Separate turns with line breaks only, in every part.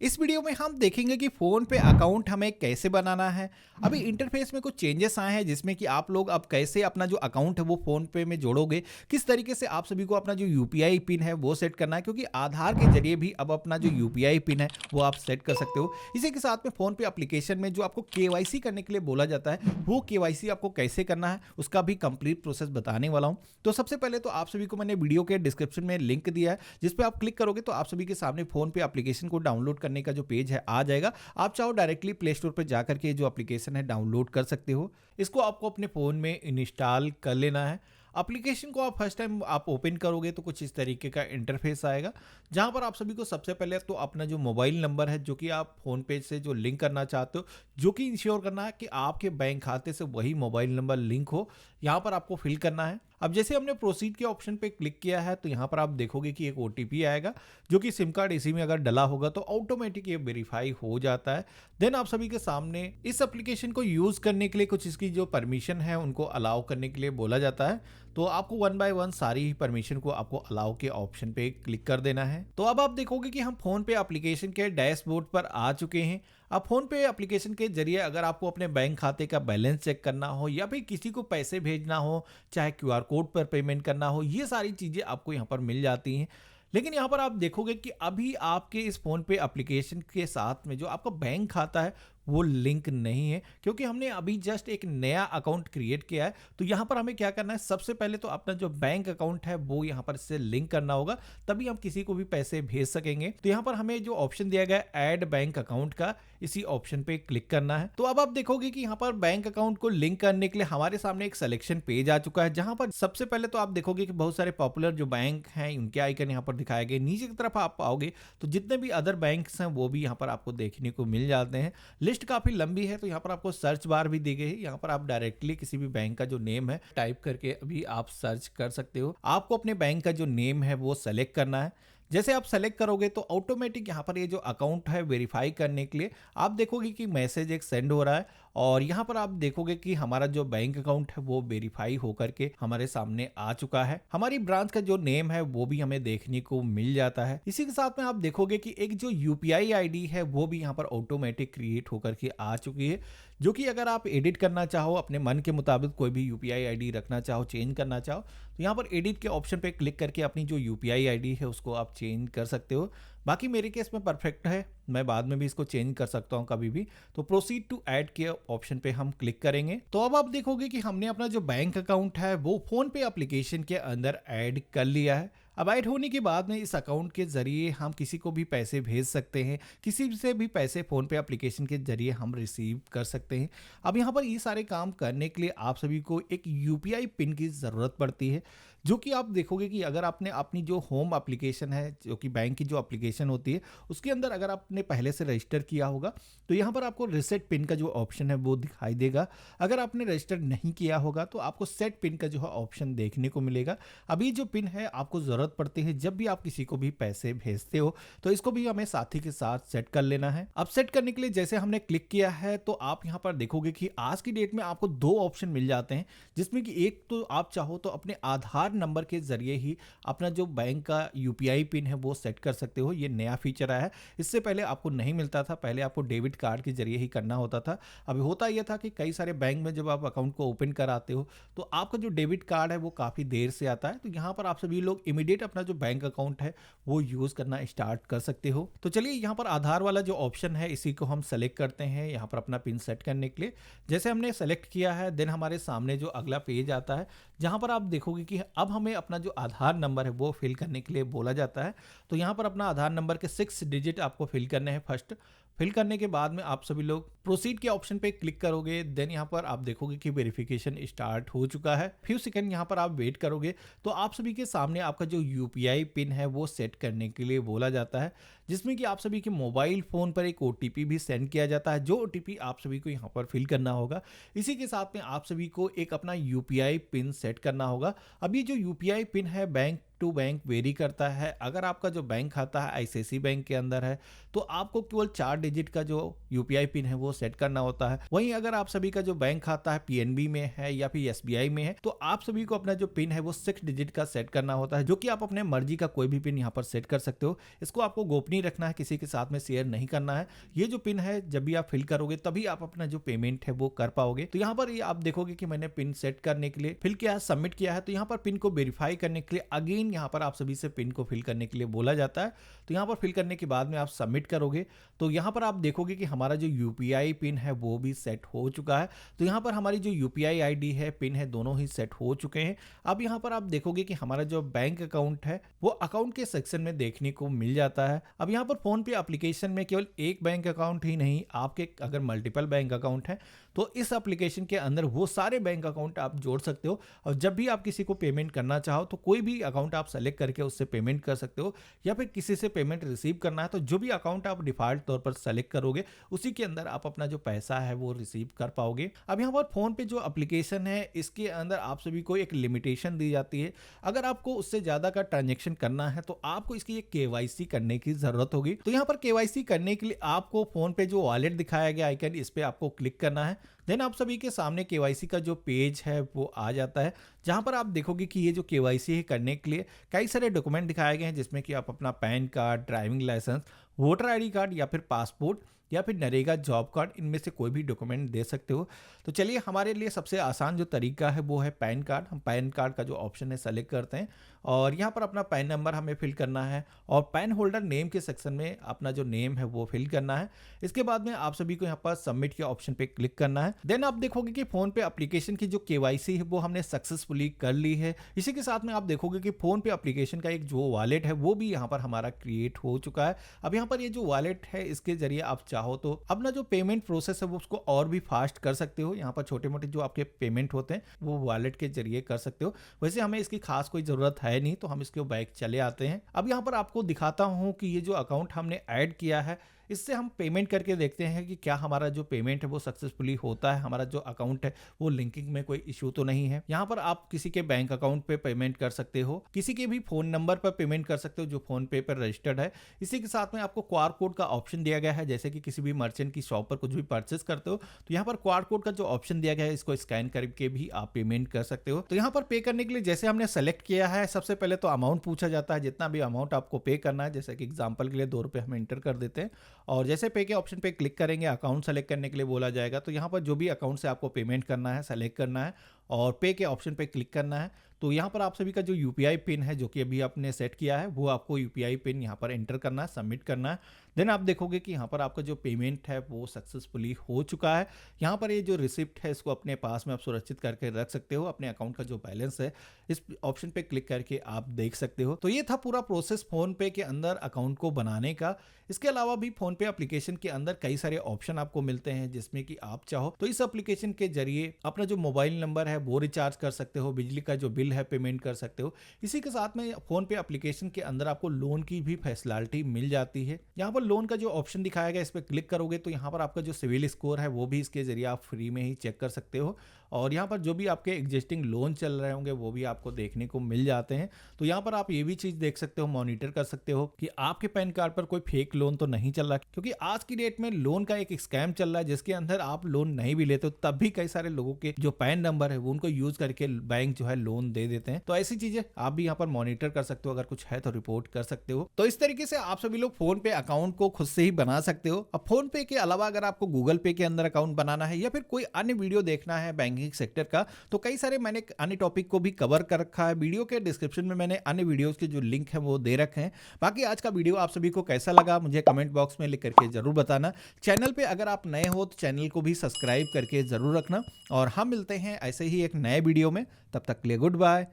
इस वीडियो में हम देखेंगे कि फ़ोन पे अकाउंट हमें कैसे बनाना है। अभी इंटरफेस में कुछ चेंजेस आए हैं जिसमें कि आप लोग अब कैसे अपना जो अकाउंट है वो फ़ोन पे में जोड़ोगे। किस तरीके से आप सभी को अपना जो यूपीआई पिन है वो सेट करना है, क्योंकि आधार के ज़रिए भी अब अपना जो यूपीआई पिन है वो आप सेट कर सकते हो। इसी के साथ में फ़ोन पे एप्लीकेशन में जो आपको केवाईसी करने के लिए बोला जाता है, वो केवाईसी आपको कैसे करना है उसका भी कंप्लीट प्रोसेस बताने वाला हूँ। तो सबसे पहले तो आप सभी को मैंने वीडियो के डिस्क्रिप्शन में लिंक दिया है, जिस पे आप क्लिक करोगे तो आप सभी के सामने फ़ोन पे एप्लीकेशन को डाउनलोड करने का जो पेज है आ जाएगा। आप चाहो डायरेक्टली प्ले स्टोर पर जाकर के जो एप्लीकेशन है डाउनलोड कर सकते हो। इसको आपको अपने फ़ोन में इंस्टॉल कर लेना है। एप्लीकेशन को आप फर्स्ट टाइम आप ओपन करोगे तो कुछ इस तरीके का इंटरफेस आएगा, जहां पर आप सभी को सबसे पहले तो अपना जो मोबाइल नंबर है जो कि आप फ़ोन पे से जो लिंक करना चाहते हो, जो कि इंश्योर करना है कि आपके बैंक खाते से वही मोबाइल नंबर लिंक हो, यहाँ पर आपको फिल करना है। अब जैसे हमने प्रोसीड के ऑप्शन पे क्लिक किया है तो यहाँ पर आप देखोगे कि एक ओटीपी आएगा, जो कि सिम कार्ड इसी में अगर डला होगा तो ऑटोमेटिक ये वेरीफाई हो जाता है। देन आप सभी के सामने इस एप्लीकेशन को यूज़ करने के लिए कुछ इसकी जो परमिशन है उनको अलाउ करने के लिए बोला जाता है। तो आपको वन बाय वन सारी ही परमिशन को आपको अलाउ के ऑप्शन पे क्लिक कर देना है। तो अब आप देखोगे कि हम फोन पे एप्लीकेशन के डैशबोर्ड पर आ चुके हैं। अब फोन पे एप्लीकेशन के जरिए अगर आपको अपने बैंक खाते का बैलेंस चेक करना हो या फिर किसी को पैसे भेजना हो, चाहे क्यूआर कोड पर पेमेंट करना हो, ये सारी चीज़ें आपको यहाँ पर मिल जाती हैं। लेकिन यहाँ पर आप देखोगे कि अभी आपके इस फ़ोन पे एप्लीकेशन के साथ में जो आपका बैंक खाता है वो लिंक नहीं है, क्योंकि हमने अभी जस्ट एक नया अकाउंट क्रिएट किया है। तो यहाँ पर हमें क्या करना है, सबसे पहले तो अपना जो बैंक अकाउंट है वो यहाँ पर से लिंक करना होगा, तभी हम किसी को भी पैसे भेज सकेंगे। तो यहाँ पर हमें जो ऑप्शन दिया गया है ऐड बैंक अकाउंट का, इसी ऑप्शन पे क्लिक करना है। तो अब आप देखोगे कि यहाँ पर बैंक अकाउंट को लिंक करने के लिए हमारे सामने एक सिलेक्शन पेज आ चुका है, जहां पर सबसे पहले तो आप देखोगे कि बहुत सारे पॉपुलर जो बैंक हैं उनके आइकन यहाँ पर दिखाए गए। नीचे की तरफ आप पाओगे तो जितने भी अदर बैंक्स हैं वो भी यहाँ पर आपको देखने को मिल जाते हैं। लिस्ट काफी लंबी है, तो यहाँ पर आपको सर्च बार भी दी गई है। यहाँ पर आप डायरेक्टली किसी भी बैंक का जो नेम है टाइप करके अभी आप सर्च कर सकते हो। आपको अपने बैंक का जो नेम है वो सेलेक्ट करना है। जैसे आप सेलेक्ट करोगे तो ऑटोमेटिक यहाँ पर ये जो अकाउंट है वेरीफाई करने के लिए आप देखोगे कि मैसेज एक सेंड हो रहा है, और यहाँ पर आप देखोगे कि हमारा जो बैंक अकाउंट है वो वेरीफाई होकर के हमारे सामने आ चुका है। हमारी ब्रांच का जो नेम है वो भी हमें देखने को मिल जाता है। इसी के साथ में आप देखोगे कि एक जो यूपीआई आईडी है वो भी यहाँ पर ऑटोमेटिक क्रिएट होकर के आ चुकी है, जो कि अगर आप एडिट करना चाहो, अपने मन के मुताबिक कोई भी यूपीआई आईडी रखना चाहो, चेंज करना चाहो, तो यहाँ पर एडिट के ऑप्शन पे क्लिक करके अपनी जो यूपीआई आईडी है उसको आप चेंज कर सकते हो। बाकी मेरे केस में परफेक्ट है, मैं बाद में भी इसको चेंज कर सकता हूँ कभी भी। तो प्रोसीड टू ऐड के ऑप्शन पे हम क्लिक करेंगे। तो अब आप देखोगे कि हमने अपना जो बैंक अकाउंट है वो फोन पे एप्लीकेशन के अंदर ऐड कर लिया है। अब ऐड होने के बाद में इस अकाउंट के जरिए हम किसी को भी पैसे भेज सकते हैं, किसी से भी पैसे फोन पे एप्लीकेशन के जरिए हम रिसीव कर सकते हैं। अब यहाँ पर ये सारे काम करने के लिए आप सभी को एक यूपीआई पिन की ज़रूरत पड़ती है, जो कि आप देखोगे कि अगर आपने अपनी जो होम एप्लीकेशन है, जो कि बैंक की जो एप्लीकेशन होती है, उसके अंदर अगर आपने पहले से रजिस्टर किया होगा तो यहाँ पर आपको रिसेट पिन का जो ऑप्शन है वो दिखाई देगा। अगर आपने रजिस्टर नहीं किया होगा तो आपको सेट पिन का जो है ऑप्शन देखने को मिलेगा। अभी जो पिन है आपको ज़रूरत पड़ती है जब भी आप किसी को भी पैसे भेजते हो, तो इसको भी हमें साथी के साथ सेट कर लेना है। अब सेट करने के लिए जैसे हमने क्लिक किया है तो आप यहाँ पर देखोगे कि आज की डेट में आपको दो ऑप्शन मिल जाते हैं, जिसमें कि एक तो आप चाहो तो अपने आधार नंबर के जरिए ही अपना जो बैंक का यूपीआई पिन है वो सेट कर सकते हो। ये नया फीचर आया है, इससे पहले आपको नहीं मिलता था, पहले आपको डेबिट कार्ड के जरिए ही करना होता था। अभी होता यह था कि कई सारे बैंक में जब आप अकाउंट को ओपन कराते हो तो आपका जो डेबिट कार्ड है वो काफ़ी देर से आता है। तो यहाँ पर आप सभी लोग इमीडिएट अपना जो बैंक अकाउंट है वो यूज़ करना स्टार्ट कर सकते हो। तो चलिए यहाँ पर आधार वाला जो ऑप्शन है इसी को हम सेलेक्ट करते हैं यहाँ पर अपना पिन सेट करने के लिए। जैसे हमने सेलेक्ट किया है देन हमारे सामने जो अगला पेज आता है, जहाँ पर आप देखोगे कि अब हमें अपना जो आधार नंबर है वो फिल करने के लिए बोला जाता है। तो यहाँ पर अपना आधार नंबर के 6 डिजिट आपको फिल करने हैं फर्स्ट। फिल करने के बाद में आप सभी लोग प्रोसीड के ऑप्शन पे क्लिक करोगे। देन यहाँ पर आप देखोगे कि वेरिफिकेशन स्टार्ट हो चुका है। फ्यू सेकंड यहाँ पर आप वेट करोगे तो आप सभी के सामने आपका जो यूपीआई पिन है वो सेट करने के लिए बोला जाता है, जिसमें कि आप सभी के मोबाइल फ़ोन पर एक ओटीपी भी सेंड किया जाता है, जो ओटीपी आप सभी को यहाँ पर फिल करना होगा। इसी के साथ में आप सभी को एक अपना यूपीआई पिन सेट करना होगा। अब ये जो यूपीआई पिन है बैंक टू बैंक वेरी करता है। अगर आपका जो बैंक खाता है आईसीआईसीआई बैंक के अंदर है तो आपको केवल 4 डिजिट का जो यूपीआई पिन है वो सेट करना होता है। वहीं अगर आप सभी का जो बैंक खाता है पीएनबी में है या फिर एसबीआई में है तो आप सभी को अपना जो पिन है वो 6 डिजिट का सेट करना होता है, जो कि आप अपने मर्जी का कोई भी पिन यहाँ पर सेट कर सकते हो। इसको आपको गोपनीय रखना है, किसी के साथ में शेयर नहीं करना है। ये जो पिन है जब भी आप फिल करोगे तभी आप अपना जो पेमेंट है वो कर पाओगे। तो यहाँ पर ये आप देखोगे कि मैंने पिन सेट करने के लिए फिल किया है, सबमिट किया है। तो यहाँ पर पिन को वेरीफाई करने के लिए अगेन यहाँ पर आप सभी से पिन को फिल करने के लिए बोला जाता है। तो यहाँ पर फिल करने के बाद में आप सबमिट करोगे तो यहाँ पर आप देखोगे कि हमारा जो यूपीआई पिन है वो भी सेट हो चुका है। तो यहाँ पर हमारी जो यूपीआई आईडी है, पिन है, दोनों ही सेट हो चुके हैं। अब यहाँ पर आप देखोगे कि हमारा जो बैंक अकाउंट है वो अकाउंट के सेक्शन में देखने को मिल जाता है। अब यहाँ पर फोन पे एप्लीकेशन में केवल एक बैंक अकाउंट ही नहीं, आपके अगर मल्टीपल बैंक अकाउंट है तो इस एप्लीकेशन के अंदर वो सारे बैंक अकाउंट आप जोड़ सकते हो। और जब भी आप किसी को पेमेंट करना चाहो तो कोई भी अकाउंट आप सेलेक्ट करके उससे पेमेंट कर सकते हो, या फिर किसी से पेमेंट रिसीव करना है तो जो भी अकाउंट आप डिफॉल्ट तौर पर सेलेक्ट करोगे उसी के अंदर आप अपना जो पैसा है वो रिसीव कर पाओगे। अब यहाँ पर फोन पे जो एप्लीकेशन है इसके अंदर आप सभी को एक लिमिटेशन दी जाती है। अगर आपको उससे ज्यादा का ट्रांजेक्शन करना है तो आपको इसकी एक केवाईसी करने की जरूरत होगी। तो यहाँ पर केवाईसी करने के लिए आपको फोन पे जो वॉलेट दिखाया गया आइकन, इस पे आपको क्लिक करना है। देन आप सभी के सामने केवाईसी का जो पेज है वो आ जाता है, जहां पर आप देखोगे कि ये जो केवाईसी है करने के लिए कई सारे डॉक्यूमेंट दिखाए गए हैं, जिसमें कि आप अपना PAN card, driving licence, voter ID card या फिर पासपोर्ट या फिर नरेगा जॉब कार्ड, इनमें से कोई भी डॉक्यूमेंट दे सकते हो। तो चलिए, हमारे लिए सबसे आसान जो तरीका है वो है पैन कार्ड। हम पैन कार्ड का जो ऑप्शन है सेलेक्ट करते हैं और यहाँ पर अपना पैन नंबर हमें फिल करना है और पैन होल्डर नेम के सेक्शन में अपना जो नेम है वो फिल करना है। इसके बाद में आप सभी को यहाँ पर सबमिट के ऑप्शन पे क्लिक करना है। देन आप देखोगे कि फोन पे एप्लीकेशन की जो केवाईसी है वो हमने सक्सेसफुली कर ली है। इसी के साथ में आप देखोगे कि फोन पे एप्लीकेशन का एक जो वॉलेट है वो भी यहाँ पर हमारा क्रिएट हो चुका है। अब यहाँ पर ये जो वॉलेट है इसके जरिए आप चाहो तो अपना जो पेमेंट प्रोसेस है वो उसको और भी फास्ट कर सकते हो। यहाँ पर छोटे मोटे जो आपके पेमेंट होते हैं वो वॉलेट के जरिए कर सकते हो। वैसे हमें इसकी खास कोई जरूरत है नहीं, तो हम इसके बैक चले आते हैं। अब यहाँ पर आपको दिखाता हूँ कि ये जो अकाउंट हमने ऐड किया है इससे हम पेमेंट करके देखते हैं कि क्या हमारा जो पेमेंट है वो सक्सेसफुली होता है, हमारा जो अकाउंट है वो लिंकिंग में कोई इशू तो नहीं है। यहाँ पर आप किसी के बैंक अकाउंट पे पेमेंट कर सकते हो, किसी के भी फोन नंबर पर पेमेंट कर सकते हो जो फोन पे पर रजिस्टर्ड है। इसी के साथ में आपको क्यूआर कोड का ऑप्शन दिया गया है, जैसे कि किसी भी मर्चेंट की शॉप पर कुछ भी परचेस करते हो तो यहाँ पर क्यूआर कोड का जो ऑप्शन दिया गया है इसको स्कैन करके भी आप पेमेंट कर सकते हो। तो यहाँ पर पे करने के लिए जैसे हमने सेलेक्ट किया है, सबसे पहले तो अमाउंट पूछा जाता है, जितना भी अमाउंट आपको पे करना है। जैसे कि एग्जाम्पल के लिए 2 रुपये हम एंटर कर देते हैं और जैसे पे के ऑप्शन पे क्लिक करेंगे अकाउंट सेलेक्ट करने के लिए बोला जाएगा। तो यहाँ पर जो भी अकाउंट से आपको पेमेंट करना है सेलेक्ट करना है और पे के ऑप्शन पे क्लिक करना है। तो यहाँ पर आप सभी का जो यूपीआई पिन है जो कि अभी आपने सेट किया है वो आपको यूपीआई पिन यहाँ पर एंटर करना है, सबमिट करना है। देन आप देखोगे कि यहाँ पर आपका जो पेमेंट है वो सक्सेसफुली हो चुका है। यहाँ पर ये जो रिसिप्ट है इसको अपने पास में आप सुरक्षित करके रख सकते हो। अपने अकाउंट का जो बैलेंस है इस ऑप्शन पे क्लिक करके आप देख सकते हो। तो ये था पूरा प्रोसेस फोन पे के अंदर अकाउंट को बनाने का। इसके अलावा भी फोन पे एप्लीकेशन के अंदर कई सारे ऑप्शन आपको मिलते हैं, जिसमें कि आप चाहो तो इस एप्लीकेशन के जरिए अपना जो मोबाइल नंबर है वो रिचार्ज कर सकते हो, बिजली का जो बिल है पेमेंट कर सकते हो। इसी के साथ में फोन पे एप्लीकेशन के अंदर आपको लोन की भी फैसिलिटी मिल जाती है। यहाँ पर लोन का जो ऑप्शन दिखाया गया इस पर क्लिक करोगे तो यहाँ पर आपका जो सिविल स्कोर है वो भी इसके जरिए आप फ्री में ही चेक कर सकते हो और यहाँ पर जो भी आपके एग्जिस्टिंग लोन चल रहे होंगे वो भी आपको देखने को मिल जाते हैं। तो यहाँ पर आप ये भी चीज देख सकते हो, मॉनिटर कर सकते हो कि आपके पैन कार्ड पर कोई फेक लोन तो नहीं चल रहा, क्योंकि आज की डेट में लोन का एक स्कैम चल रहा है जिसके अंदर आप लोन नहीं भी लेते हो तब भी कई सारे लोगों के जो पैन नंबर है वो उनको यूज करके बैंक जो है लोन दे देते हैं। तो ऐसी चीजें आप भी यहाँ पर मॉनिटर कर सकते हो, अगर कुछ है तो रिपोर्ट कर सकते हो। तो इस तरीके से आप सभी लोग फोन पे अकाउंट को खुद से ही बना सकते हो। अब फोन पे के अलावा अगर आपको गूगल पे के अंदर अकाउंट बनाना है या फिर कोई अन्य वीडियो देखना है बैंकिंग सेक्टर का, तो कई सारे मैंने अन्य टॉपिक को भी कवर कर रखा है। वीडियो के डिस्क्रिप्शन में मैंने अन्य वीडियोस के जो लिंक है वो दे रखे हैं। बाकी आज का वीडियो आप सभी को कैसा लगा मुझे कमेंट बॉक्स में लिख करके जरूर बताना। चैनल पे अगर आप नए हो तो चैनल को भी सब्सक्राइब करके जरूर रखना और हम मिलते हैं ऐसे ही एक नए वीडियो में। तब तक के लिए गुड बाय,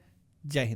जय हिंद।